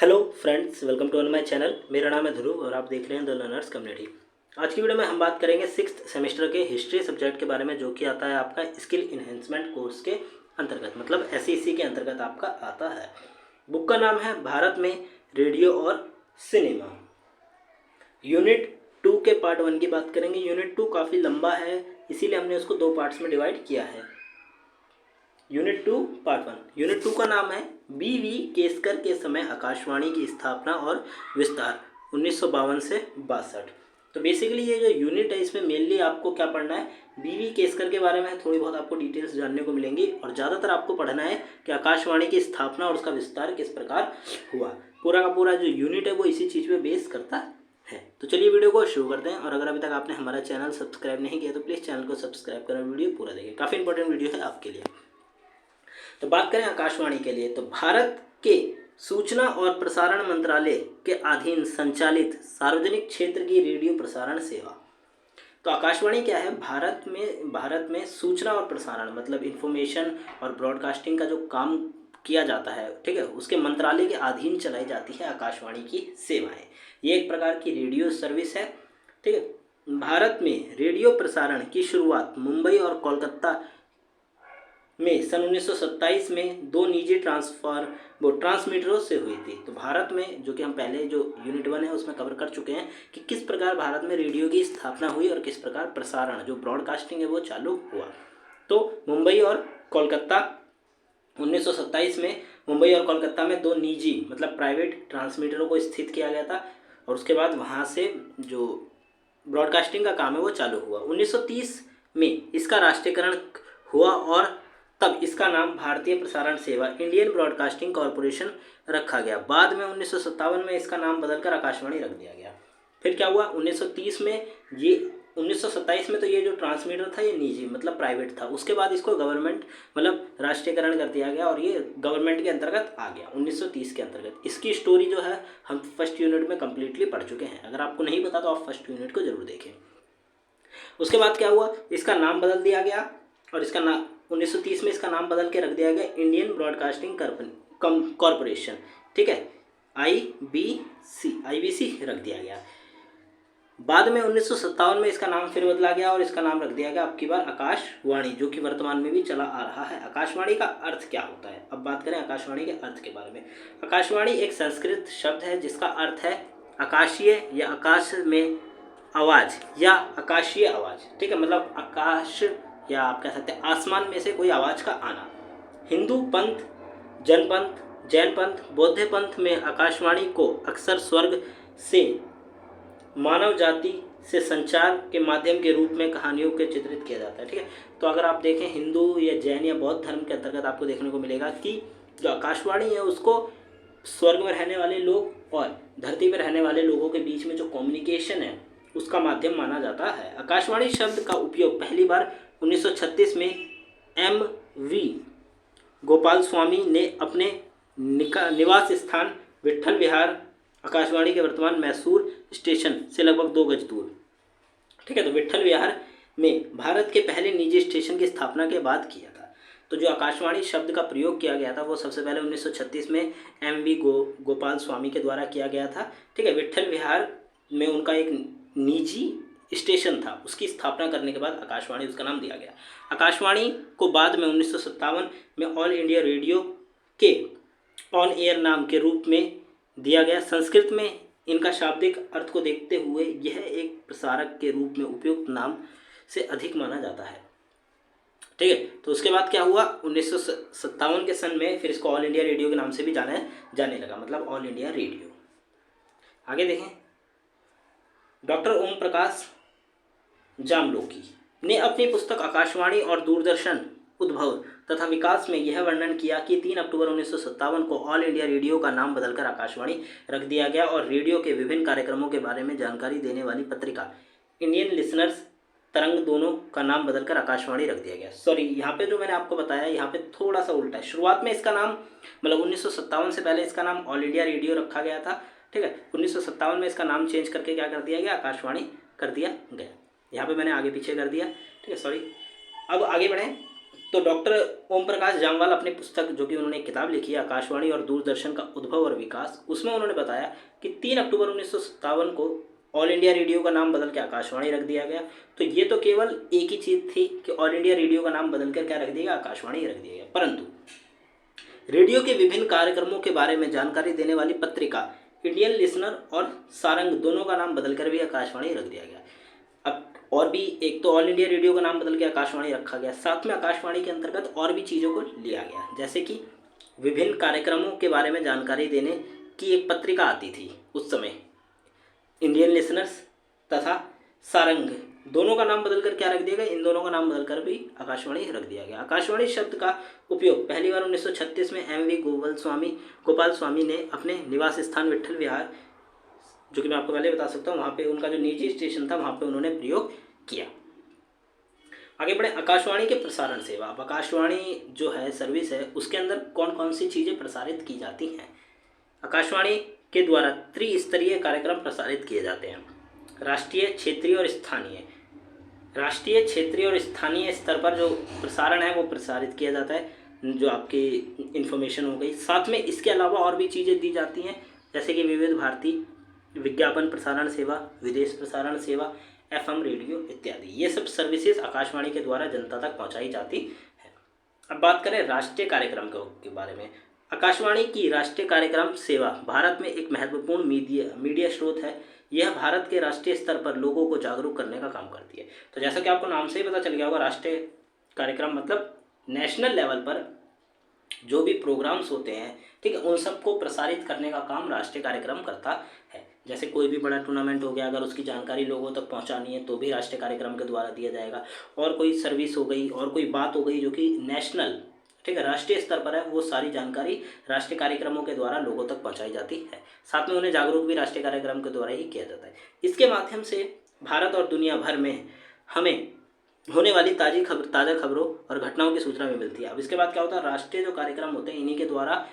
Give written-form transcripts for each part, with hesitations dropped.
Hello friends, welcome to my channel. मेरा नाम है ध्रुव और आप देख रहे हैं द लर्नर्स कम्युनिटी। आज की वीडियो में हम बात करेंगे सिक्स्थ सेमेस्टर के हिस्ट्री सब्जेक्ट के बारे में, जो कि आता है आपका स्किल इन्हेंसमेंट कोर्स के अंतर्गत, मतलब एसईसी के अंतर्गत आपका आता है। बुक का नाम है भारत में रेडियो और सिनेमा। यूनिट 2 के पार्ट 1 की बात करेंगे। यूनिट 2 काफ़ी लंबा है, इसीलिए हमने उसको 2 पार्ट्स में डिवाइड किया है। Unit 2 part 1। यूनिट 2 का नाम है बी.वी. केसकर के समय आकाशवाणी की स्थापना और विस्तार 1952 से 62। तो बेसिकली ये जो यूनिट है, इसमें मेनली आपको क्या पढ़ना है, बी.वी. केसकर के बारे में थोड़ी बहुत आपको डिटेल्स जानने को मिलेंगी और ज़्यादातर आपको पढ़ना है कि आकाशवाणी की स्थापना और उसका विस्तार किस प्रकार हुआ। पूरा का पूरा जो यूनिट है वो इसी चीज़ पे बेस करता है। तो चलिए वीडियो को शुरू करते हैं। और अगर अभी तक आपने हमारा चैनल सब्सक्राइब नहीं किया तो प्लीज़ चैनल को सब्सक्राइब करें, वीडियो पूरा देखिए, काफ़ी इंपॉर्टेंट वीडियो है आपके लिए। तो बात करें आकाशवाणी के लिए, तो भारत के सूचना और प्रसारण मंत्रालय के अधीन संचालित सार्वजनिक क्षेत्र की रेडियो प्रसारण सेवा। तो आकाशवाणी क्या है, भारत में सूचना और प्रसारण मतलब इंफॉर्मेशन और ब्रॉडकास्टिंग का जो काम किया जाता है, ठीक है, उसके मंत्रालय के अधीन चलाई जाती है आकाशवाणी की सेवाएं। ये एक प्रकार की रेडियो सर्विस है, ठीक है। भारत में रेडियो प्रसारण की शुरुआत मुंबई और कोलकाता में सन 1927 में दो निजी ट्रांसमीटरों से हुई थी। तो भारत में, जो कि हम पहले जो यूनिट 1 है उसमें कवर कर चुके हैं कि किस प्रकार भारत में रेडियो की स्थापना हुई और किस प्रकार प्रसारण जो ब्रॉडकास्टिंग है वो चालू हुआ। तो मुंबई और कोलकाता 1927 में मुंबई और कोलकाता में दो निजी मतलब प्राइवेट ट्रांसमीटरों को स्थित किया गया था और उसके बाद वहाँ से जो ब्रॉडकास्टिंग का काम है वो चालू हुआ। 1930 में इसका राष्ट्रीयकरण हुआ और तब इसका नाम भारतीय प्रसारण सेवा इंडियन ब्रॉडकास्टिंग कॉरपोरेशन रखा गया। बाद में 1957 में इसका नाम बदलकर आकाशवाणी रख दिया गया। फिर क्या हुआ, 1930 में ये 1927 में तो ये जो ट्रांसमीटर था ये निजी मतलब प्राइवेट था। उसके बाद इसको गवर्नमेंट मतलब राष्ट्रीयकरण कर दिया गया और ये गवर्नमेंट के अंतर्गत आ गया 1930 के अंतर्गत। इसकी स्टोरी जो है हम फर्स्ट यूनिट में कम्प्लीटली पढ़ चुके हैं। अगर आपको नहीं पता तो आप फर्स्ट यूनिट को जरूर देखें। उसके बाद क्या हुआ, इसका नाम बदल दिया गया और इसका नाम 1930 में इसका नाम बदल के रख दिया गया इंडियन ब्रॉडकास्टिंग कॉरपोरेशन, ठीक है, आईबीसी रख दिया गया। बाद में 1957 में इसका नाम फिर बदला गया और इसका नाम रख दिया गया अब की बार आकाशवाणी, जो कि वर्तमान में भी चला आ रहा है। आकाशवाणी का अर्थ क्या होता है, अब बात करें आकाशवाणी के अर्थ के बारे में। आकाशवाणी एक संस्कृत शब्द है जिसका अर्थ है आकाशीय या आकाश में आवाज़ या आकाशीय आवाज़, ठीक है, मतलब आकाश या आप कह सकते हैं आसमान में से कोई आवाज़ का आना। हिंदू पंथ, जनपंथ, जैन पंथ, बौद्ध पंथ में आकाशवाणी को अक्सर स्वर्ग से मानव जाति से संचार के माध्यम के रूप में कहानियों के चित्रित किया जाता है, ठीक है। तो अगर आप देखें हिंदू या जैन या बौद्ध धर्म के अंतर्गत आपको देखने को मिलेगा कि जो आकाशवाणी है उसको स्वर्ग में रहने वाले लोग और धरती पर रहने वाले लोगों के बीच में जो कम्युनिकेशन है उसका माध्यम माना जाता है। आकाशवाणी शब्द का उपयोग पहली बार 1936 में M.V. गोपाल स्वामी ने अपने निवास स्थान विट्ठल विहार आकाशवाणी के वर्तमान मैसूर स्टेशन से लगभग 2 गज दूर, ठीक है, तो विट्ठल विहार में भारत के पहले निजी स्टेशन की स्थापना के बाद किया था। तो जो आकाशवाणी शब्द का प्रयोग किया गया था वो सबसे पहले 1936 में M.V. गोपाल स्वामी के द्वारा किया गया था, ठीक है। विट्ठल विहार में उनका एक निजी स्टेशन था, उसकी स्थापना करने के बाद आकाशवाणी उसका नाम दिया गया। आकाशवाणी को बाद में 1957 में ऑल इंडिया रेडियो के ऑन एयर नाम के रूप में दिया गया। संस्कृत में इनका शाब्दिक अर्थ को देखते हुए यह एक प्रसारक के रूप में उपयुक्त नाम से अधिक माना जाता है, ठीक है। तो उसके बाद क्या हुआ, 1957 के सन में फिर इसको ऑल इंडिया रेडियो के नाम से भी जाने लगा, मतलब ऑल इंडिया रेडियो। आगे देखें, डॉक्टर ओम प्रकाश जामलोकी ने अपनी पुस्तक आकाशवाणी और दूरदर्शन उद्भव तथा विकास में यह वर्णन किया कि 3 अक्टूबर 1957 को ऑल इंडिया रेडियो का नाम बदलकर आकाशवाणी रख दिया गया और रेडियो के विभिन्न कार्यक्रमों के बारे में जानकारी देने वाली पत्रिका इंडियन लिसनर्स तरंग दोनों का नाम बदलकर आकाशवाणी रख दिया गया। सॉरी, यहाँ पे जो मैंने आपको बताया यहाँ पे थोड़ा सा उल्टा है। शुरुआत में इसका नाम मतलब 1957 से पहले इसका नाम ऑल इंडिया रेडियो रखा गया था, ठीक है। 1957 में इसका नाम चेंज करके क्या कर दिया गया, आकाशवाणी कर दिया गया। यहाँ पे मैंने आगे पीछे कर दिया, ठीक है, सॉरी। अब आगे बढ़ें तो डॉक्टर ओम प्रकाश जामवाल अपनी पुस्तक जो कि उन्होंने किताब लिखी है आकाशवाणी और दूरदर्शन का उद्भव और विकास, उसमें उन्होंने बताया कि 3 अक्टूबर 1957 को ऑल इंडिया रेडियो का नाम बदल के आकाशवाणी रख दिया गया। तो ये तो केवल एक ही चीज़ थी कि ऑल इंडिया रेडियो का नाम बदल कर क्या रख दिया गया, आकाशवाणी रख दिया गया, परंतु रेडियो के विभिन्न कार्यक्रमों के बारे में जानकारी देने वाली पत्रिका इंडियन लिसनर और सारंग दोनों का नाम बदलकर भी आकाशवाणी रख दिया गया। अब और भी एक तो ऑल इंडिया रेडियो का नाम बदल के आकाशवाणी रखा गया, साथ में आकाशवाणी के अंतर्गत और भी चीज़ों को लिया गया, जैसे कि विभिन्न कार्यक्रमों के बारे में जानकारी देने की एक पत्रिका आती थी उस समय, इंडियन लिसनर्स तथा सारंग, दोनों का नाम बदलकर क्या रख दिया गया, इन दोनों का नाम बदलकर भी आकाशवाणी रख दिया गया। आकाशवाणी शब्द का उपयोग पहली बार 1936 में एम वी गोपाल स्वामी ने अपने निवास स्थान विट्ठल विहार, जो कि मैं आपको पहले बता सकता हूँ, वहाँ पे उनका जो निजी स्टेशन था वहाँ पे उन्होंने प्रयोग किया। आगे बढ़े, आकाशवाणी के प्रसारण सेवा। अब आकाशवाणी जो है सर्विस है, उसके अंदर कौन कौन सी चीज़ें प्रसारित की जाती हैं। आकाशवाणी के द्वारा त्रिस्तरीय कार्यक्रम प्रसारित किए जाते हैं, राष्ट्रीय, क्षेत्रीय और स्थानीय। राष्ट्रीय, क्षेत्रीय और स्थानीय स्तर पर जो प्रसारण है वो प्रसारित किया जाता है, जो आपकी इन्फॉर्मेशन हो गई। साथ में इसके अलावा और भी चीज़ें दी जाती हैं, जैसे कि विविध भारती, विज्ञापन प्रसारण सेवा, विदेश प्रसारण सेवा, एफएम रेडियो इत्यादि। ये सब सर्विसेज आकाशवाणी के द्वारा जनता तक पहुंचाई जाती है। अब बात करें राष्ट्रीय कार्यक्रम के बारे में। आकाशवाणी की राष्ट्रीय कार्यक्रम सेवा भारत में एक महत्वपूर्ण मीडिया स्रोत है। यह भारत के राष्ट्रीय स्तर पर लोगों को जागरूक करने का काम करती है। तो जैसा कि आपको नाम से ही पता चल गया होगा, राष्ट्रीय कार्यक्रम मतलब नेशनल लेवल पर जो भी प्रोग्राम्स होते हैं, ठीक है, उन सबको प्रसारित करने का काम राष्ट्रीय कार्यक्रम करता है। जैसे कोई भी बड़ा टूर्नामेंट हो गया, अगर उसकी जानकारी लोगों तक पहुंचानी है तो भी राष्ट्रीय कार्यक्रम के द्वारा दिया जाएगा। और कोई सर्विस हो गई और कोई बात हो गई जो कि नेशनल, ठीक है, राष्ट्रीय स्तर पर है, वो सारी जानकारी राष्ट्रीय कार्यक्रमों के द्वारा लोगों तक पहुंचाई जाती है। साथ में उन्हें जागरूक भी राष्ट्रीय कार्यक्रम के द्वारा ही किया जाता है। इसके माध्यम से भारत और दुनिया भर में हमें होने वाली ताज़ा खबरों और घटनाओं की सूचना भी मिलती है। अब इसके बाद क्या होता है, राष्ट्रीय जो कार्यक्रम होते हैं, इन्हीं के द्वारा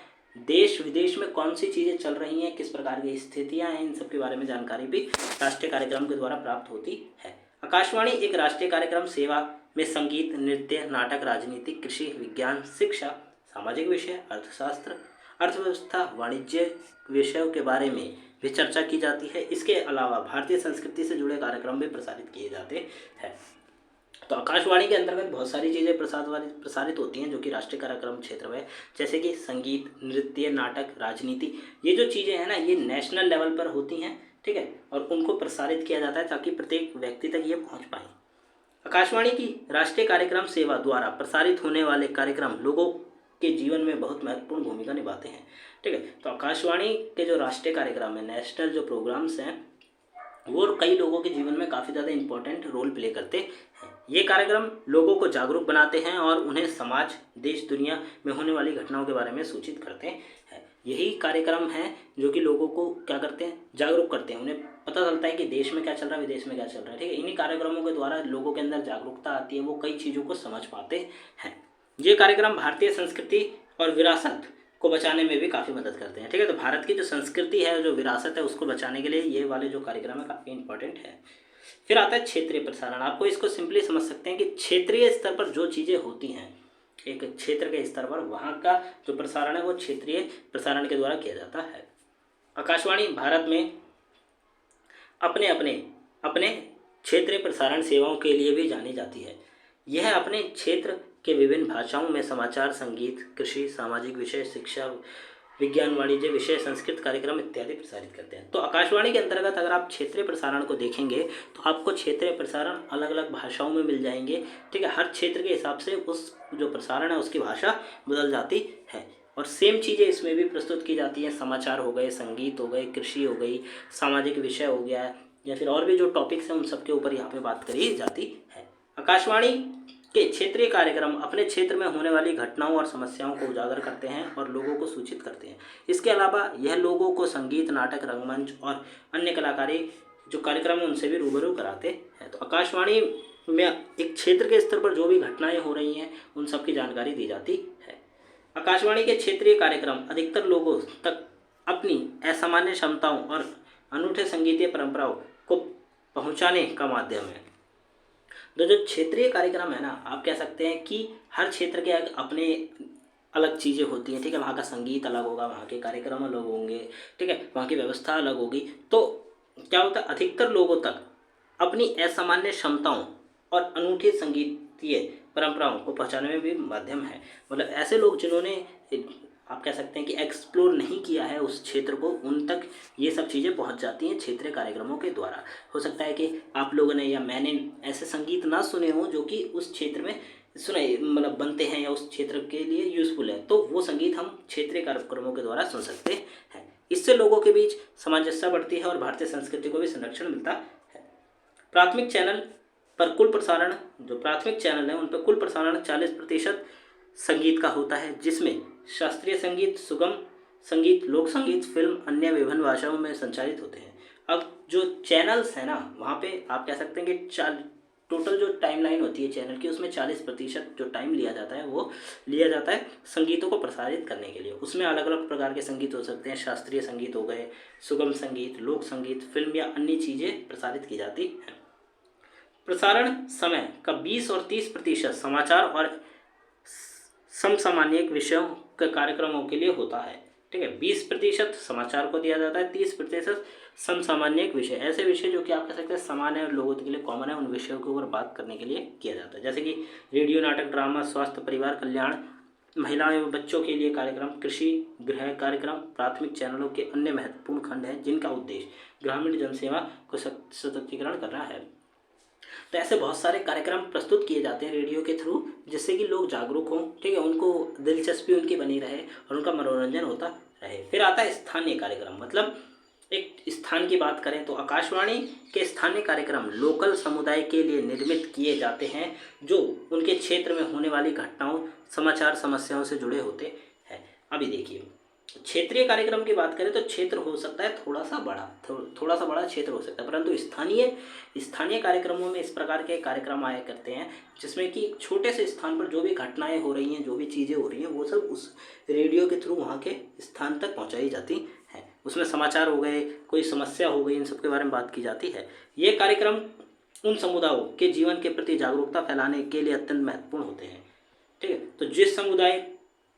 देश विदेश में कौन सी चीज़ें चल रही हैं, किस प्रकार की स्थितियां हैं, इन सब के बारे में जानकारी भी राष्ट्रीय कार्यक्रम के द्वारा प्राप्त होती है। आकाशवाणी एक राष्ट्रीय कार्यक्रम सेवा में संगीत, नृत्य, नाटक, राजनीति, कृषि, विज्ञान, शिक्षा, सामाजिक विषय, अर्थशास्त्र, अर्थव्यवस्था, वाणिज्य विषयों के बारे में भी चर्चा की जाती है। इसके अलावा भारतीय संस्कृति से जुड़े कार्यक्रम भी प्रसारित किए जाते हैं। तो आकाशवाणी के अंतर्गत बहुत सारी चीज़ें प्रसारित होती हैं जो कि राष्ट्रीय कार्यक्रम क्षेत्र में, जैसे कि संगीत, नृत्य, नाटक, राजनीति, ये जो चीज़ें हैं ना, ये नेशनल लेवल पर होती हैं, ठीक है, और उनको प्रसारित किया जाता है ताकि प्रत्येक व्यक्ति तक ये पहुंच पाए। आकाशवाणी की राष्ट्रीय कार्यक्रम सेवा द्वारा प्रसारित होने वाले कार्यक्रम लोगों के जीवन में बहुत महत्वपूर्ण भूमिका निभाते हैं, ठीक है। तो आकाशवाणी के जो राष्ट्रीय कार्यक्रम है, नेशनल जो प्रोग्राम्स हैं, वो कई लोगों के जीवन में काफ़ी ज़्यादा इंपॉर्टेंट रोल प्ले करते हैं। ये कार्यक्रम लोगों को जागरूक बनाते हैं और उन्हें समाज, देश, दुनिया में होने वाली घटनाओं के बारे में सूचित करते हैं। यही कार्यक्रम हैं जो कि लोगों को क्या करते हैं, जागरूक करते हैं। उन्हें पता चलता है कि देश में क्या चल रहा है, विदेश में क्या चल रहा है, ठीक है। इन्हीं कार्यक्रमों के द्वारा लोगों के अंदर जागरूकता आती है, वो कई चीज़ों को समझ पाते हैं। ये कार्यक्रम भारतीय संस्कृति और विरासत को बचाने में भी काफ़ी मदद करते हैं, ठीक है। तो भारत की जो संस्कृति है, जो विरासत है, उसको बचाने के लिए ये वाले जो कार्यक्रम है काफ़ी इंपॉर्टेंट है। फिर आता है क्षेत्रीय प्रसारण। आपको इसको सिंपली समझ सकते हैं कि क्षेत्रीय स्तर पर जो चीज़ें होती हैं, एक क्षेत्र के स्तर पर, वहाँ का जो प्रसारण है वो क्षेत्रीय प्रसारण के द्वारा किया जाता है। आकाशवाणी भारत में अपने क्षेत्रीय प्रसारण सेवाओं के लिए भी जानी जाती है। यह अपने क्षेत्र के विभिन्न भाषाओं में समाचार, संगीत, कृषि, सामाजिक विषय, शिक्षा, विज्ञान, वाणिज्य विषय, संस्कृत कार्यक्रम इत्यादि प्रसारित करते हैं। तो आकाशवाणी के अंतर्गत अगर आप क्षेत्रीय प्रसारण को देखेंगे तो आपको क्षेत्रीय प्रसारण अलग अलग भाषाओं में मिल जाएंगे, ठीक है। हर क्षेत्र के हिसाब से उस जो प्रसारण है उसकी भाषा बदल जाती है और सेम चीज़ें इसमें भी प्रस्तुत की जाती हैं। समाचार हो गए, संगीत हो गए, कृषि हो गई, सामाजिक विषय हो गया, या फिर और भी जो टॉपिक्स हैं उन सब के ऊपर यहाँ पे बात करी जाती है। आकाशवाणी के क्षेत्रीय कार्यक्रम अपने क्षेत्र में होने वाली घटनाओं और समस्याओं को उजागर करते हैं और लोगों को सूचित करते हैं। इसके अलावा यह लोगों को संगीत, नाटक, रंगमंच और अन्य कलाकारी जो कार्यक्रम है उनसे भी रूबरू कराते हैं। तो आकाशवाणी में एक क्षेत्र के स्तर पर जो भी घटनाएं हो रही हैं उन सब की जानकारी दी जाती है। आकाशवाणी के क्षेत्रीय कार्यक्रम अधिकतर लोगों तक अपनी असामान्य क्षमताओं और अनूठे संगीतीय परंपराओं को पहुँचाने का माध्यम है। तो जो क्षेत्रीय कार्यक्रम है ना, आप कह सकते हैं कि हर क्षेत्र के अपने अलग चीज़ें होती हैं, ठीक है। वहाँ का संगीत अलग होगा, वहाँ के कार्यक्रम अलग होंगे, ठीक है, वहाँ की व्यवस्था अलग होगी। तो क्या होता है, अधिकतर लोगों तक अपनी असामान्य क्षमताओं और अनूठी संगीतीय परंपराओं को पहुँचाने में भी माध्यम है। मतलब ऐसे लोग जिन्होंने, आप कह सकते हैं कि एक्सप्लोर नहीं किया है उस क्षेत्र को, उन तक ये सब चीज़ें पहुंच जाती हैं क्षेत्रीय कार्यक्रमों के द्वारा। हो सकता है कि आप लोगों ने या मैंने ऐसे संगीत ना सुने हों जो कि उस क्षेत्र में सुने, मतलब बनते हैं या उस क्षेत्र के लिए यूज़फुल है, तो वो संगीत हम क्षेत्रीय कार्यक्रमों के द्वारा सुन सकते हैं। इससे लोगों के बीच सामंजस्य बढ़ती है और भारतीय संस्कृति को भी संरक्षण मिलता है। प्राथमिक चैनल पर कुल प्रसारण, जो प्राथमिक चैनल है उन पर कुल प्रसारण 40% संगीत का होता है, जिसमें शास्त्रीय संगीत, सुगम संगीत, लोक संगीत, फिल्म, अन्य विभिन्न भाषाओं में संचालित होते हैं। अब जो चैनल्स है ना, वहाँ पे आप कह सकते हैं कि टोटल जो टाइमलाइन होती है चैनल की, उसमें 40% जो टाइम लिया जाता है वो लिया जाता है संगीतों को प्रसारित करने के लिए। उसमें अलग अलग प्रकार के संगीत हो सकते हैं, शास्त्रीय संगीत हो गए, सुगम संगीत, लोक संगीत, फिल्म या अन्य चीज़ें प्रसारित की जाती हैं। प्रसारण समय का 20 और 30% समाचार और समसामयिक विषयों के कार्यक्रमों के लिए होता है, ठीक है। 20% समाचार को दिया जाता है, 30% समसामयिक विषय, ऐसे विषय जो कि आप कह सकते हैं सामान्य लोगों के लिए कॉमन है, उन विषयों के ऊपर बात करने के लिए किया जाता है। जैसे कि रेडियो, नाटक, ड्रामा, स्वास्थ्य, परिवार कल्याण, महिलाओं एवं बच्चों के लिए कार्यक्रम, कृषि, गृह कार्यक्रम। प्राथमिक चैनलों के अन्य महत्वपूर्ण खंड हैं जिनका उद्देश्य ग्रामीण जनसेवा को सशक्तिकरण करना है। तो ऐसे बहुत सारे कार्यक्रम प्रस्तुत किए जाते हैं रेडियो के थ्रू, जिससे कि लोग जागरूक हों, ठीक है, उनको दिलचस्पी उनकी बनी रहे और उनका मनोरंजन होता रहे। फिर आता है स्थानीय कार्यक्रम, मतलब एक स्थान की बात करें तो आकाशवाणी के स्थानीय कार्यक्रम लोकल समुदाय के लिए निर्मित किए जाते हैं, जो उनके क्षेत्र में होने वाली घटनाओं, समाचार, समस्याओं से जुड़े होते हैं। अभी देखिए, क्षेत्रीय कार्यक्रम की बात करें तो क्षेत्र हो सकता है थोड़ा सा बड़ा, थोड़ा सा बड़ा क्षेत्र हो सकता है, परंतु स्थानीय कार्यक्रमों में इस प्रकार के कार्यक्रम आया करते हैं जिसमें कि एक छोटे से स्थान पर जो भी घटनाएं हो रही हैं, जो भी चीज़ें हो रही हैं, वो सब उस रेडियो के थ्रू वहाँ के स्थान तक पहुँचाई जाती हैं। उसमें समाचार हो गए, कोई समस्या हो गई, इन सब के बारे में बात की जाती है। ये कार्यक्रम उन समुदायों के जीवन के प्रति जागरूकता फैलाने के लिए अत्यंत महत्वपूर्ण होते हैं, ठीक है। तो जिस समुदाय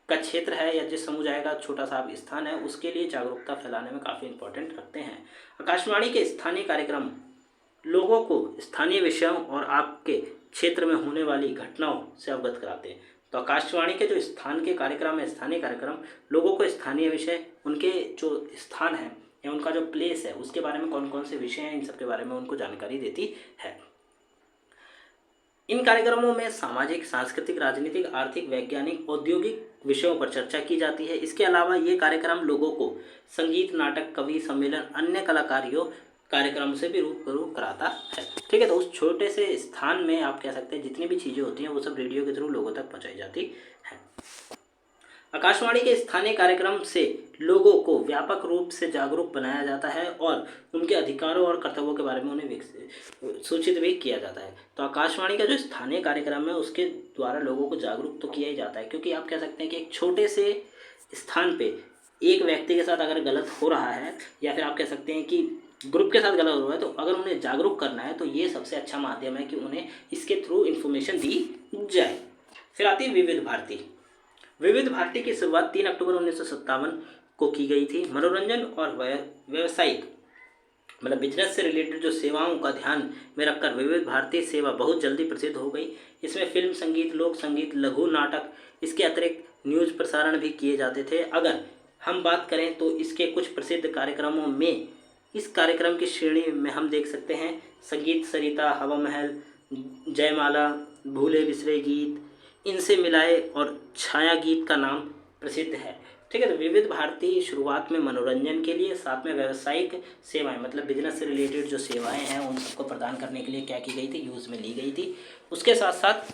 का क्षेत्र है या जिस समुदाय का छोटा सा स्थान है, उसके लिए जागरूकता फैलाने में काफ़ी इंपॉर्टेंट रखते हैं। आकाशवाणी के स्थानीय कार्यक्रम लोगों को स्थानीय विषयों और आपके क्षेत्र में होने वाली घटनाओं से अवगत कराते हैं। तो आकाशवाणी के जो स्थान के कार्यक्रम है, स्थानीय कार्यक्रम लोगों को स्थानीय विषय, उनके जो स्थान है या उनका जो प्लेस है, उसके बारे में कौन कौन से विषय हैं, इन सब के बारे में उनको जानकारी देती है। इन कार्यक्रमों में सामाजिक, सांस्कृतिक, राजनीतिक, आर्थिक, वैज्ञानिक, औद्योगिक विषयों पर चर्चा की जाती है। इसके अलावा ये कार्यक्रम लोगों को संगीत, नाटक, कवि सम्मेलन, अन्य कलाकारियों कार्यक्रम से भी रूबरू कराता है, ठीक है। तो उस छोटे से स्थान में आप कह सकते हैं जितनी भी चीज़ें होती हैं वो सब रेडियो के थ्रू लोगों तक पहुँचाई जाती हैं। आकाशवाणी के स्थानीय कार्यक्रम से लोगों को व्यापक रूप से जागरूक बनाया जाता है और उनके अधिकारों और कर्तव्यों के बारे में उन्हें सूचित भी किया जाता है। तो आकाशवाणी का जो स्थानीय कार्यक्रम है उसके द्वारा लोगों को जागरूक तो किया ही जाता है, क्योंकि आप कह सकते हैं कि एक छोटे से स्थान पे एक व्यक्ति के साथ अगर गलत हो रहा है या फिर आप कह सकते हैं कि ग्रुप के साथ गलत हो रहा है, तो अगर उन्हें जागरूक करना है तो ये सबसे अच्छा माध्यम है कि उन्हें इसके थ्रू इन्फॉर्मेशन दी जाए। फिर आती है विविध भारती। विविध भारती की शुरुआत 3 अक्टूबर 1957 को की गई थी। मनोरंजन और व्यवसायिक, मतलब बिजनेस से रिलेटेड जो सेवाओं का ध्यान में रखकर विविध भारती सेवा बहुत जल्दी प्रसिद्ध हो गई। इसमें फिल्म, संगीत, लोक संगीत, लघु नाटक, इसके अतिरिक्त न्यूज़ प्रसारण भी किए जाते थे। अगर हम बात करें तो इसके कुछ प्रसिद्ध कार्यक्रमों में, इस कार्यक्रम की श्रेणी में हम देख सकते हैं संगीत सरिता, हवा महल, जयमाला, भूले बिसरे गीत, इनसे मिलाए और छाया गीत का नाम प्रसिद्ध है, ठीक है। तो विविध भारती शुरुआत में मनोरंजन के लिए, साथ में व्यावसायिक सेवाएं, मतलब बिजनेस से रिलेटेड जो सेवाएं हैं उन सबको प्रदान करने के लिए क्या की गई थी, यूज़ में ली गई थी। उसके साथ साथ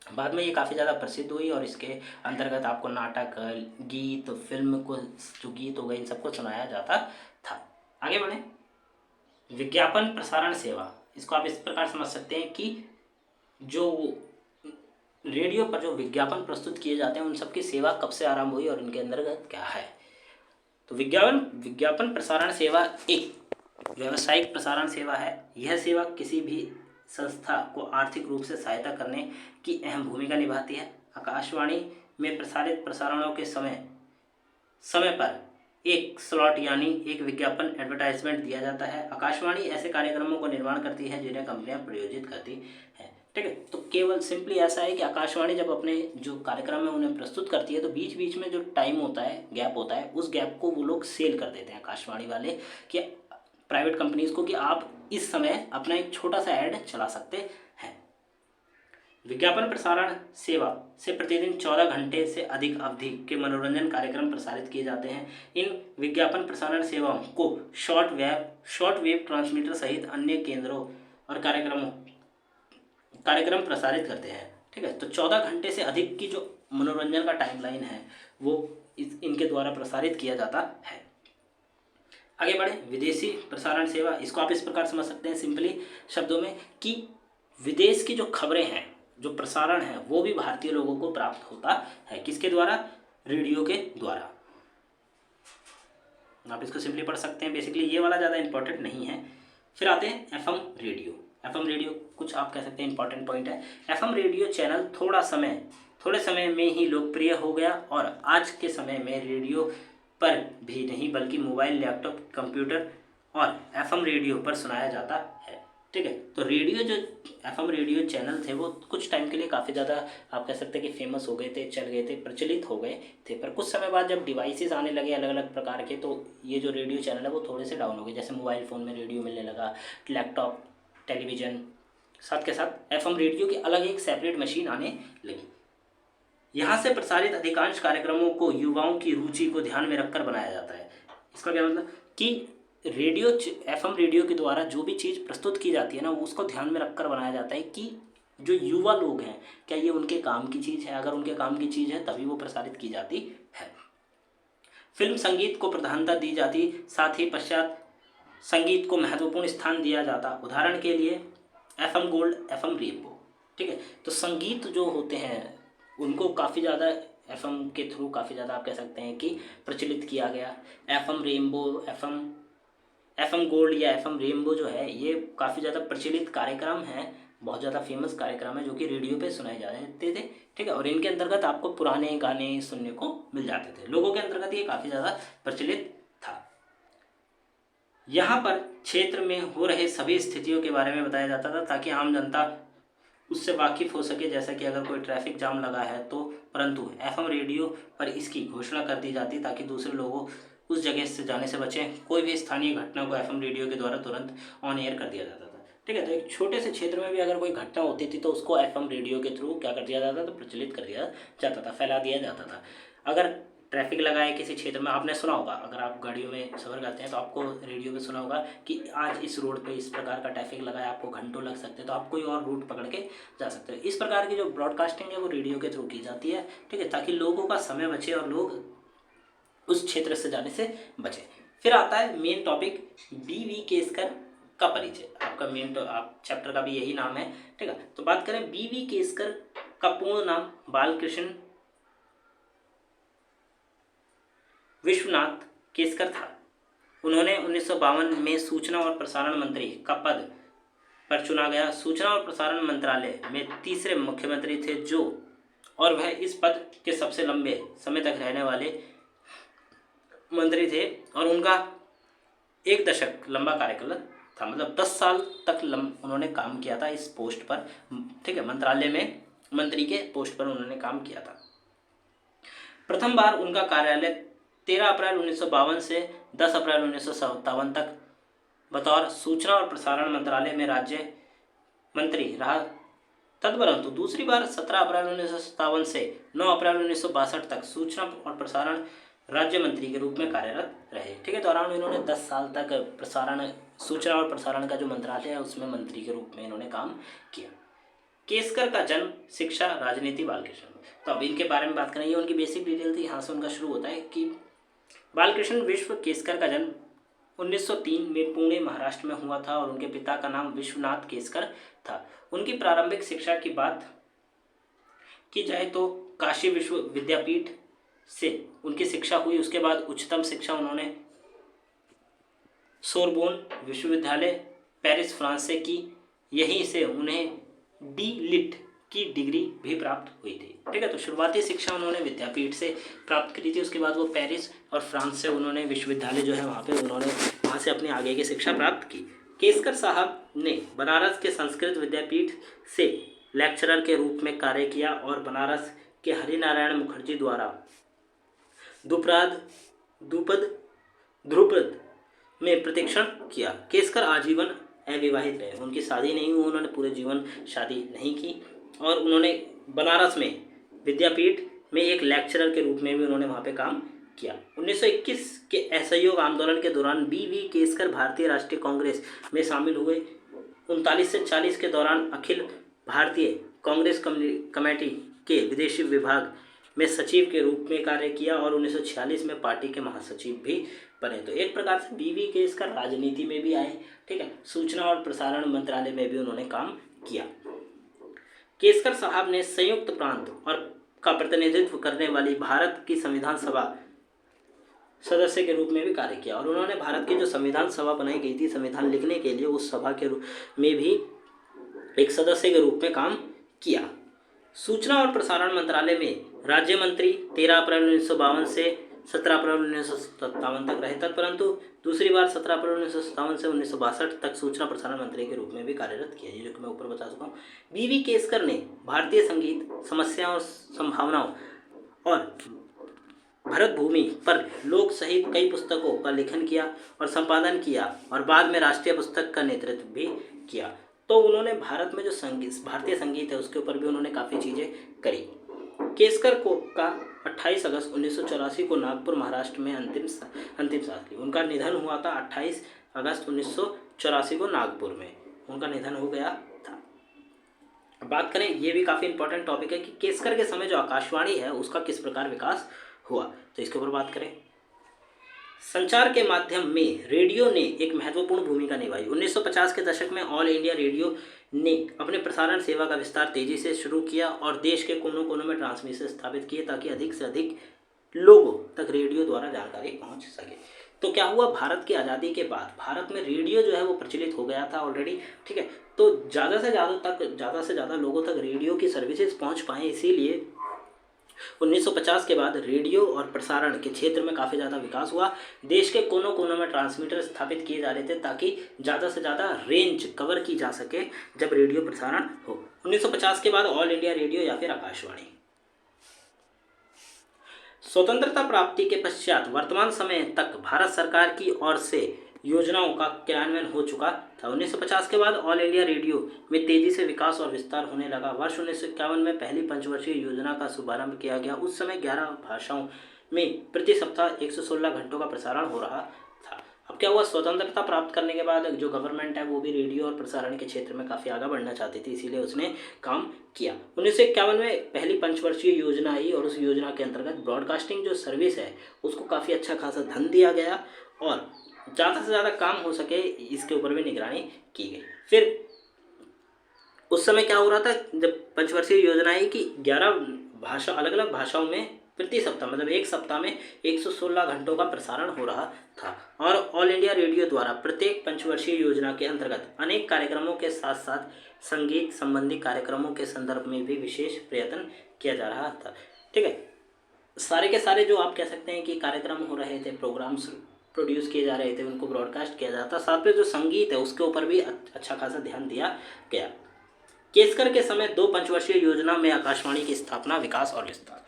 बाद में ये काफ़ी ज़्यादा प्रसिद्ध हुई और इसके अंतर्गत आपको नाटक, गीत, फिल्म को जो गीत हो गए, इन सबको सुनाया जाता था। आगे बढ़ें। विज्ञापन प्रसारण सेवा, इसको आप इस प्रकार समझ सकते हैं कि जो रेडियो पर जो विज्ञापन प्रस्तुत किए जाते हैं उन सब की सेवा कब से आरंभ हुई और इनके अंतर्गत क्या है। तो विज्ञापन प्रसारण सेवा एक व्यावसायिक प्रसारण सेवा है। यह सेवा किसी भी संस्था को आर्थिक रूप से सहायता करने की अहम भूमिका निभाती है। आकाशवाणी में प्रसारित प्रसारणों के समय समय पर एक स्लॉट यानी एक विज्ञापन एडवर्टाइजमेंट दिया जाता है। आकाशवाणी ऐसे कार्यक्रमों को निर्माण करती है जिन्हें कंपनियां प्रायोजित करती है। ठीक है, तो केवल सिंपली ऐसा है कि आकाशवाणी जब अपने जो कार्यक्रम है उन्हें प्रस्तुत करती है तो बीच बीच में जो टाइम होता है, गैप होता है, उस गैप को वो लोग सेल कर देते हैं आकाशवाणी वाले कि प्राइवेट कंपनीज को कि आप इस समय अपना एक छोटा सा ऐड चला सकते हैं। विज्ञापन प्रसारण सेवा से प्रतिदिन 14 घंटे से अधिक अवधि के मनोरंजन कार्यक्रम प्रसारित किए जाते हैं। इन विज्ञापन प्रसारण सेवाओं को शॉर्ट वेव ट्रांसमीटर सहित अन्य केंद्रों और कार्यक्रम प्रसारित करते हैं। ठीक है, तो 14 घंटे से अधिक की जो मनोरंजन का टाइमलाइन है वो इनके द्वारा प्रसारित किया जाता है। आगे बढ़े, विदेशी प्रसारण सेवा, इसको आप इस प्रकार समझ सकते हैं सिंपली शब्दों में कि विदेश की जो खबरें हैं, जो प्रसारण है, वो भी भारतीय लोगों को प्राप्त होता है। किसके द्वारा? रेडियो के द्वारा। आप इसको सिंपली पढ़ सकते हैं, बेसिकली ये वाला ज़्यादा इंपॉर्टेंट नहीं है। फिर आते हैं एफएम रेडियो। एफएम रेडियो कुछ आप कह सकते हैं इंपॉर्टेंट पॉइंट है। एफएम रेडियो चैनल थोड़े समय में ही लोकप्रिय हो गया और आज के समय में रेडियो पर भी नहीं बल्कि मोबाइल, लैपटॉप, कंप्यूटर और एफएम रेडियो पर सुनाया जाता है। ठीक है, तो रेडियो जो एफएम रेडियो चैनल थे वो कुछ टाइम के लिए काफ़ी ज़्यादा आप कह सकते हैं कि फेमस हो गए थे, चल गए थे, प्रचलित हो गए थे। पर कुछ समय बाद जब डिवाइसेस आने लगे अलग अलग प्रकार के, तो ये जो रेडियो चैनल है वो थोड़े से डाउन हो गए। जैसे मोबाइल फ़ोन में रेडियो मिलने लगा, लैपटॉप, टेलीविज़न, साथ के साथ एफएम रेडियो की अलग एक सेपरेट मशीन आने लगी। यहाँ से प्रसारित अधिकांश कार्यक्रमों को युवाओं की रुचि को ध्यान में रखकर बनाया जाता है। इसका क्या मतलब कि एफएम रेडियो के द्वारा जो भी चीज़ प्रस्तुत की जाती है ना, उसको ध्यान में रखकर बनाया जाता है कि जो युवा लोग हैं क्या ये उनके काम की चीज़ है। अगर उनके काम की चीज़ है तभी वो प्रसारित की जाती है। फिल्म संगीत को प्रधानता दी जाती, साथ ही पश्चात संगीत को महत्वपूर्ण स्थान दिया जाता। उदाहरण के लिए एफएम गोल्ड, एफएम रेनबो। ठीक है, तो संगीत जो होते हैं उनको काफ़ी ज़्यादा एफएम के थ्रू काफ़ी ज़्यादा आप कह सकते हैं कि प्रचलित किया गया। एफएम रेनबो, एफएम गोल्ड या एफएम रेनबो जो है ये काफ़ी ज़्यादा प्रचलित कार्यक्रम है, बहुत ज़्यादा फेमस कार्यक्रम है जो कि रेडियो पे सुनाए जाते थे। ठीक है, और इनके अंतर्गत आपको पुराने गाने सुनने को मिल जाते थे। लोगों के अंतर्गत ये काफ़ी ज़्यादा प्रचलित था। यहाँ पर क्षेत्र में हो रहे सभी स्थितियों के बारे में बताया जाता था ताकि आम जनता उससे वाकिफ़ हो सके। जैसा कि अगर कोई ट्रैफिक जाम लगा है तो, परंतु एफएम रेडियो पर इसकी घोषणा कर दी जाती ताकि दूसरे लोगों उस जगह से जाने से बचें। कोई भी स्थानीय घटना को एफएम रेडियो के द्वारा तुरंत ऑन एयर कर दिया जाता था। ठीक है, तो एक छोटे से क्षेत्र में भी अगर कोई घटना होती थी तो उसको एफएम रेडियो के थ्रू क्या कर दिया जाता था, तो प्रचलित कर दिया जाता था, फैला दिया जाता था। अगर ट्रैफिक लगा है किसी क्षेत्र में, आपने सुना होगा, अगर आप गाड़ियों में सफ़र करते हैं तो आपको रेडियो पे सुना होगा कि आज इस रोड पे इस प्रकार का ट्रैफिक लगा है, आपको घंटों लग सकते हैं, तो आप कोई और रूट पकड़ के जा सकते हैं। इस प्रकार की जो ब्रॉडकास्टिंग है वो रेडियो के थ्रू की जाती है। ठीक है, ताकि लोगों का समय बचे और लोग उस क्षेत्र से जाने से बचें। फिर आता है मेन टॉपिक, बी.वी. केसकर का परिचय। आपका मेन आप चैप्टर का भी यही नाम है। ठीक है, तो बात करें बी.वी. केसकर का पूर्ण नाम बालकृष्ण विश्वनाथ केसकर था। उन्होंने 1952 में सूचना और प्रसारण मंत्री का पद पर चुना गया। सूचना और प्रसारण मंत्रालय में तीसरे मुख्यमंत्री थे जो, और वह इस पद के सबसे लंबे समय तक रहने वाले मंत्री थे और उनका 1 दशक लंबा कार्यकाल था। मतलब 10 साल तक उन्होंने काम किया था इस पोस्ट पर। ठीक है, मंत्रालय में मंत्री के पोस्ट पर उन्होंने काम किया था। प्रथम बार उनका कार्यालय 13 अप्रैल 1952 से 10 अप्रैल 1957 तक बतौर सूचना और प्रसारण मंत्रालय में राज्य मंत्री रहा। तदपरंतु दूसरी बार 17 अप्रैल 1957 से 9 अप्रैल 1962 तक सूचना और प्रसारण राज्य मंत्री के रूप में कार्यरत रहे। ठीक है, दौरान इन्होंने 10 साल तक सूचना और प्रसारण का जो मंत्रालय है उसमें मंत्री के रूप में इन्होंने काम किया। केसकर का जन्म, शिक्षा, राजनीति, बालकृष्ण। तो अब इनके बारे में बात करें, ये उनकी बेसिक डिटेल थी। यहाँ से उनका शुरू होता है कि बालकृष्ण विश्व केसकर का जन्म 1903 में पुणे, महाराष्ट्र में हुआ था और उनके पिता का नाम विश्वनाथ केसकर था। उनकी प्रारंभिक शिक्षा की बात की जाए तो काशी विश्व विद्यापीठ से उनकी शिक्षा हुई। उसके बाद उच्चतम शिक्षा उन्होंने सोरबोन विश्वविद्यालय पेरिस, फ्रांस से की। यहीं से उन्हें डी.लिट की डिग्री भी प्राप्त हुई थी। ठीक है, तो शुरुआती शिक्षा उन्होंने विद्यापीठ से प्राप्त करी थी। उसके बाद वो पेरिस और फ्रांस से उन्होंने विश्वविद्यालय जो है वहाँ पे उन्होंने वहाँ से अपनी आगे की शिक्षा प्राप्त की। केसकर साहब ने बनारस के संस्कृत विद्यापीठ से लेक्चरर के रूप में कार्य किया और बनारस के हरिनारायण मुखर्जी द्वारा ध्रुपद में प्रशिक्षण किया। केसकर आजीवन अविवाहित रहे, उनकी शादी नहीं हुई, उन्होंने पूरे जीवन शादी नहीं की और उन्होंने बनारस में विद्यापीठ में एक लेक्चरर के रूप में भी उन्होंने वहाँ पे काम किया। 1921 के असहयोग आंदोलन के दौरान बी.वी. केसकर भारतीय राष्ट्रीय कांग्रेस में शामिल हुए। 39 से 40 के दौरान अखिल भारतीय कांग्रेस कमेटी के विदेशी विभाग में सचिव के रूप में कार्य किया और 1946 में पार्टी के महासचिव भी बने। तो एक प्रकार से बी.वी. केसकर राजनीति में भी आए। ठीक है, सूचना और प्रसारण मंत्रालय में भी उन्होंने काम किया। केसकर साहब ने संयुक्त प्रांत और का प्रतिनिधित्व करने वाली भारत की संविधान सभा सदस्य के रूप में भी कार्य किया और उन्होंने भारत की जो संविधान सभा बनाई गई थी संविधान लिखने के लिए, उस सभा के रूप में भी एक सदस्य के रूप में काम किया। सूचना और प्रसारण मंत्रालय में राज्य मंत्री 13 अप्रैल 1952 से 17 अप्रैल 1957 तक रहे, परंतु दूसरी बार 17 अप्रैल 1957 से 1962 तक सूचना प्रसारण मंत्री के रूप में भी कार्यरत किया, जो कि मैं ऊपर बता चुका हूँ। बी.वी. केसकर ने भारतीय संगीत, समस्याओं और संभावनाओं और भरत भूमि पर लोक सहित कई पुस्तकों का लेखन किया और संपादन किया और बाद में राष्ट्रीय पुस्तक का नेतृत्व भी किया। तो उन्होंने भारत में जो भारतीय संगीत है उसके ऊपर भी उन्होंने काफ़ी चीज़ें करी। केसकर को का 28 अगस्त 1984 को नागपुर महाराष्ट्र में अंतिम सांस ली। उनका निधन हुआ था 28 अगस्त 1984 को नागपुर में उनका निधन हो गया था। बात करें, ये भी काफ़ी इंपॉर्टेंट टॉपिक है कि केसकर के समय जो आकाशवाणी है उसका किस प्रकार विकास हुआ, तो इसके ऊपर बात करें। संचार के माध्यम में रेडियो ने एक महत्वपूर्ण भूमिका निभाई। 1950 के दशक में ऑल इंडिया रेडियो ने अपने प्रसारण सेवा का विस्तार तेजी से शुरू किया और देश के कोनों कोनों में ट्रांसमीटर स्थापित किए ताकि अधिक से अधिक लोगों तक रेडियो द्वारा जानकारी पहुंच सके। तो क्या हुआ, भारत की आज़ादी के बाद भारत में रेडियो जो है वो प्रचलित हो गया था ऑलरेडी। ठीक है, तो ज़्यादा से ज़्यादा लोगों तक रेडियो की सर्विसेज पहुँच पाएँ, इसीलिए 1950 के बाद रेडियो और प्रसारण के क्षेत्र में काफ़ी ज़्यादा विकास हुआ। देश के कोनों कोनों में ट्रांसमीटर स्थापित किए जा रहे थे ताकि ज़्यादा से ज़्यादा रेंज कवर की जा सके जब रेडियो प्रसारण हो। 1950 के बाद ऑल इंडिया रेडियो या फिर आकाशवाणी। स्वतंत्रता प्राप्ति के पश्चात वर्तमान समय तक भारत सरकार की ओर से योजनाओं का क्रियान्वयन हो चुका था। 1950 के बाद ऑल इंडिया रेडियो में तेजी से विकास और विस्तार होने लगा। वर्ष 1951 में पहली पंचवर्षीय योजना का शुभारंभ किया गया। उस समय 11 भाषाओं में प्रति सप्ताह 116 घंटों का प्रसारण हो रहा था। अब क्या हुआ, स्वतंत्रता प्राप्त करने के बाद जो गवर्नमेंट है वो भी रेडियो और प्रसारण के क्षेत्र में काफ़ी आगे बढ़ना चाहती थी, इसीलिए उसने काम किया। 1951 में पहली पंचवर्षीय योजना आई और उस योजना के अंतर्गत ब्रॉडकास्टिंग जो सर्विस है उसको काफ़ी अच्छा खासा धन दिया गया और ज़्यादा से ज़्यादा काम हो सके इसके ऊपर भी निगरानी की गई। फिर उस समय क्या हो रहा था, जब पंचवर्षीय योजना आई कि 11 अलग अलग भाषाओं में प्रति सप्ताह मतलब एक सप्ताह में 116 घंटों का प्रसारण हो रहा था और ऑल इंडिया रेडियो द्वारा प्रत्येक पंचवर्षीय योजना के अंतर्गत अनेक कार्यक्रमों के साथ साथ संगीत संबंधी कार्यक्रमों के संदर्भ में भी विशेष प्रयत्न किया जा रहा था। ठीक है, सारे के सारे जो आप कह सकते हैं कि कार्यक्रम हो रहे थे, प्रोग्राम्स प्रोड्यूस किए जा रहे थे, उनको ब्रॉडकास्ट किया जाता, साथ में जो संगीत है उसके ऊपर भी अच्छा खासा ध्यान दिया गया। केसकर के समय 2 पंचवर्षीय योजना में आकाशवाणी की स्थापना, विकास और विस्तार।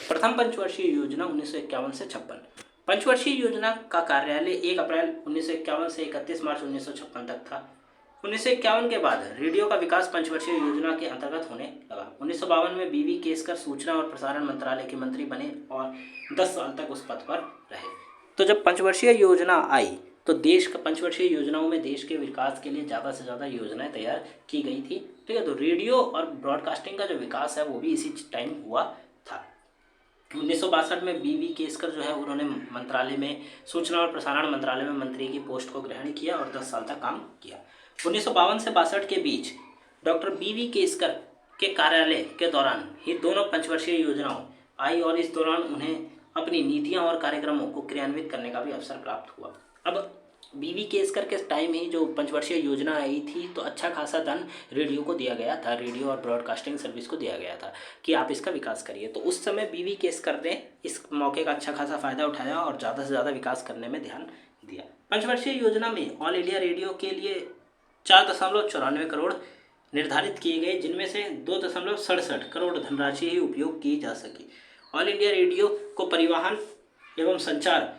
प्रथम पंचवर्षीय योजना 1951 से 56। पंचवर्षीय योजना का कार्यालय 1 अप्रैल 1951 से 31 मार्च 1956 तक था। 1951 के बाद रेडियो का विकास पंचवर्षीय योजना के अंतर्गत होने लगा। 1952 में बी.वी. केसकर सूचना और प्रसारण मंत्रालय के मंत्री बने और 10 साल तक उस पद पर रहे। तो जब पंचवर्षीय योजना आई तो देश का पंचवर्षीय योजनाओं में देश के विकास के लिए ज़्यादा से ज़्यादा योजनाएं तैयार की गई थी। ठीक है, तो रेडियो और ब्रॉडकास्टिंग का जो विकास है वो भी इसी टाइम हुआ था। 1962 में बी.वी. केसकर जो है उन्होंने मंत्रालय में सूचना और प्रसारण मंत्रालय में मंत्री की पोस्ट को ग्रहण किया और 10 साल तक काम किया। 1952 से 62 के बीच डॉक्टर बी.वी. केसकर के कार्यालय के दौरान ही दोनों पंचवर्षीय योजनाओं आई और इस दौरान उन्हें अपनी नीतियां और कार्यक्रमों को क्रियान्वित करने का भी अवसर प्राप्त हुआ। अब बीवी केसकर के टाइम ही जो पंचवर्षीय योजना आई थी तो अच्छा खासा धन रेडियो को दिया गया था, रेडियो और ब्रॉडकास्टिंग सर्विस को दिया गया था कि आप इसका विकास करिए। तो उस समय बीवी केसकर ने इस मौके का अच्छा खासा फ़ायदा उठाया और ज़्यादा से ज़्यादा विकास करने में ध्यान दिया। पंचवर्षीय योजना में ऑल इंडिया रेडियो के लिए 4.94 करोड़ निर्धारित किए गए, जिनमें से 2.67 करोड़ धनराशि ही उपयोग की जा सकी। ऑल इंडिया रेडियो को परिवहन एवं संचार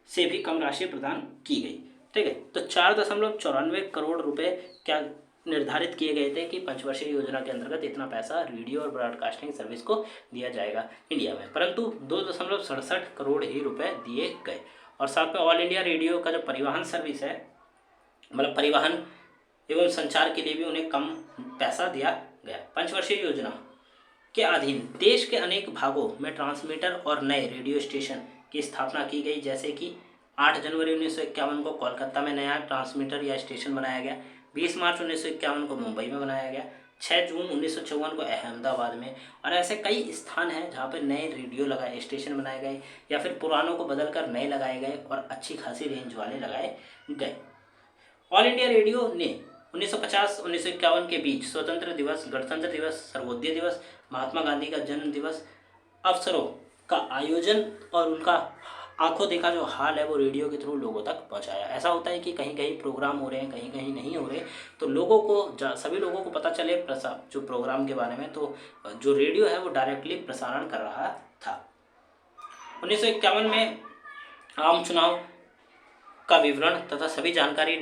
से भी कम राशि प्रदान की गई। ठीक है, तो 4.94 करोड़ रुपए क्या निर्धारित किए गए थे कि पंचवर्षीय योजना के अंतर्गत इतना पैसा रेडियो और ब्रॉडकास्टिंग सर्विस को दिया जाएगा इंडिया में, परंतु 2.67 करोड़ ही रुपए दिए गए। और साथ में ऑल इंडिया रेडियो का जो परिवहन सर्विस है, मतलब परिवहन एवं संचार के लिए भी उन्हें कम पैसा दिया गया। पंचवर्षीय योजना के अधीन देश के अनेक भागों में ट्रांसमीटर और नए रेडियो स्टेशन की स्थापना की गई, जैसे कि 8 जनवरी 1951 को कोलकाता में नया ट्रांसमीटर या स्टेशन बनाया गया, 20 मार्च 1951 को मुंबई में बनाया गया, 6 जून 1954 को अहमदाबाद में। और ऐसे कई स्थान हैं जहाँ पर नए रेडियो लगाए, स्टेशन बनाए गए या फिर पुरानों को बदलकर नए लगाए गए और अच्छी खासी रेंज वाले लगाए गए। ऑल इंडिया रेडियो ने 1950-1951 के बीच स्वतंत्र दिवस, गणतंत्र दिवस, सर्वोदय दिवस, महात्मा गांधी का जन्म दिवस अवसरों का आयोजन और उनका आंखों देखा जो हाल है वो रेडियो के थ्रू लोगों तक पहुंचाया। ऐसा होता है कि कहीं कहीं प्रोग्राम हो रहे हैं, कहीं कहीं नहीं हो रहे, तो लोगों को सभी लोगों को पता चले जो प्रोग्राम के बारे में, तो जो रेडियो है वो डायरेक्टली प्रसारण कर रहा था। 1951 में आम चुनाव का विवरण तथा सभी जानकारी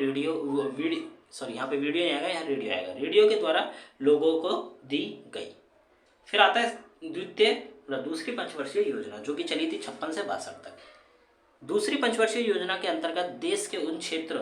यहाँ पे वीडियो नहीं आएगा, यहाँ रेडियो आएगा, रेडियो के द्वारा लोगों को दी गई। फिर आता है दूसरी पंचवर्षीय योजना, जो कि चली थी 56 से 62 तक। दूसरी पंचवर्षीय योजना के अंतर्गत देश के उन क्षेत्र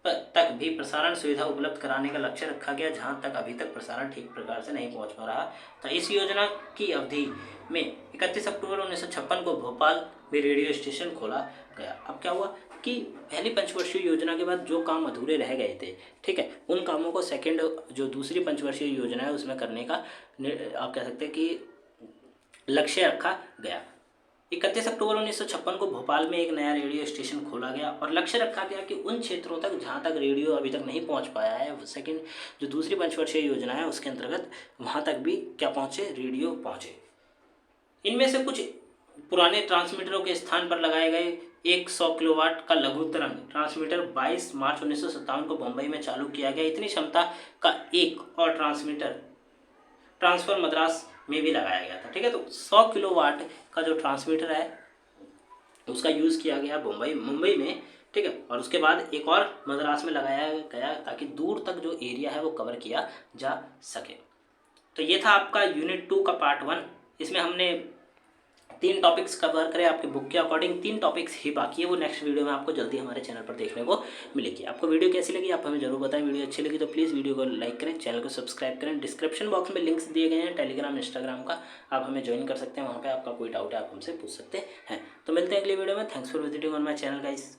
तक भी प्रसारण सुविधा उपलब्ध कराने का लक्ष्य रखा गया जहां तक अभी तक प्रसारण ठीक प्रकार से नहीं पहुंच पा रहा था। इस योजना की अवधि में 31 अक्टूबर 1956 को भोपाल में रेडियो स्टेशन खोला गया। अब क्या हुआ कि पहली पंचवर्षीय योजना के बाद जो काम अधूरे रह गए थे, ठीक है, उन कामों को जो दूसरी पंचवर्षीय योजना है उसमें करने का आप कह सकते हैं कि लक्ष्य रखा गया। 31 अक्टूबर 1956 को भोपाल में एक नया रेडियो स्टेशन खोला गया और लक्ष्य रखा गया कि उन क्षेत्रों तक जहां तक रेडियो अभी तक नहीं पहुंच पाया है, जो दूसरी पंचवर्षीय योजना है उसके अंतर्गत वहां तक भी क्या पहुंचे, रेडियो पहुंचे। इनमें से कुछ पुराने ट्रांसमीटरों के स्थान पर लगाए गए 100 किलोवाट का लघु तरंग ट्रांसमीटर 22 मार्च 1957 को मुंबई में चालू किया गया। इतनी क्षमता का एक और ट्रांसफर मद्रास में भी लगाया गया था। ठीक है, तो 100 किलोवाट का जो ट्रांसमीटर है उसका यूज़ किया गया मुंबई में। ठीक है, और उसके बाद एक और मद्रास में लगाया गया ताकि दूर तक जो एरिया है वो कवर किया जा सके। तो ये था आपका यूनिट 2 का पार्ट 1। इसमें हमने 3 टॉपिक्स कवर करें आपके बुक के अकॉर्डिंग। 3 टॉपिक्स ही बाकी है, वो नेक्स्ट वीडियो में आपको जल्दी हमारे चैनल पर देखने को मिलेगी। आपको वीडियो कैसी लगी आप हमें जरूर बताएं। वीडियो अच्छी लगी तो प्लीज़ वीडियो को लाइक करें, चैनल को सब्सक्राइब करें। डिस्क्रिप्शन बॉक्स में लिंक्स दिए गए हैं टेलीग्राम, इंस्टाग्राम का, आप हमें ज्वाइन कर सकते हैं। वहाँ पर आपका कोई डाउट है आप हमसे पूछ सकते हैं। तो मिलते हैं अगली वीडियो में। Thanks for visiting on my channel guys.